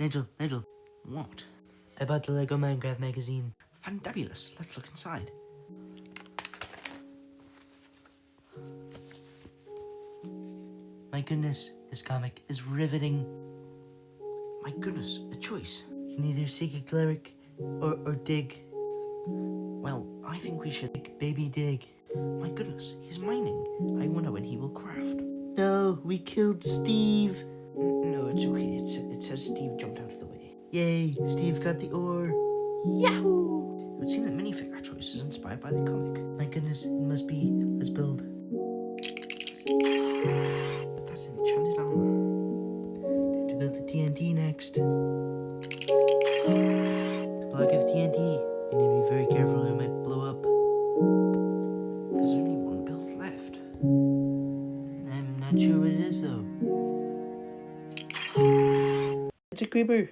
Nigel. What? I bought the Lego Minecraft magazine. Fantabulous. Let's look inside. My goodness, this comic is riveting. My goodness, a choice. You can either seek a cleric or dig. Well, I think we should make Baby Dig. My goodness, he's mining. I wonder when he will craft. No, we killed Steve. No, it's okay. It says Steve jumped out of the way. Yay, Steve got the ore. Yahoo! It would seem that minifig our choice is inspired by the comic. My goodness, it must be. Let's build. Put that enchanted armor. Time to build the TNT next. Block of TNT. I need to be very careful or it might blow up. There's only one build left. I'm not sure what it is though. It's a creeper.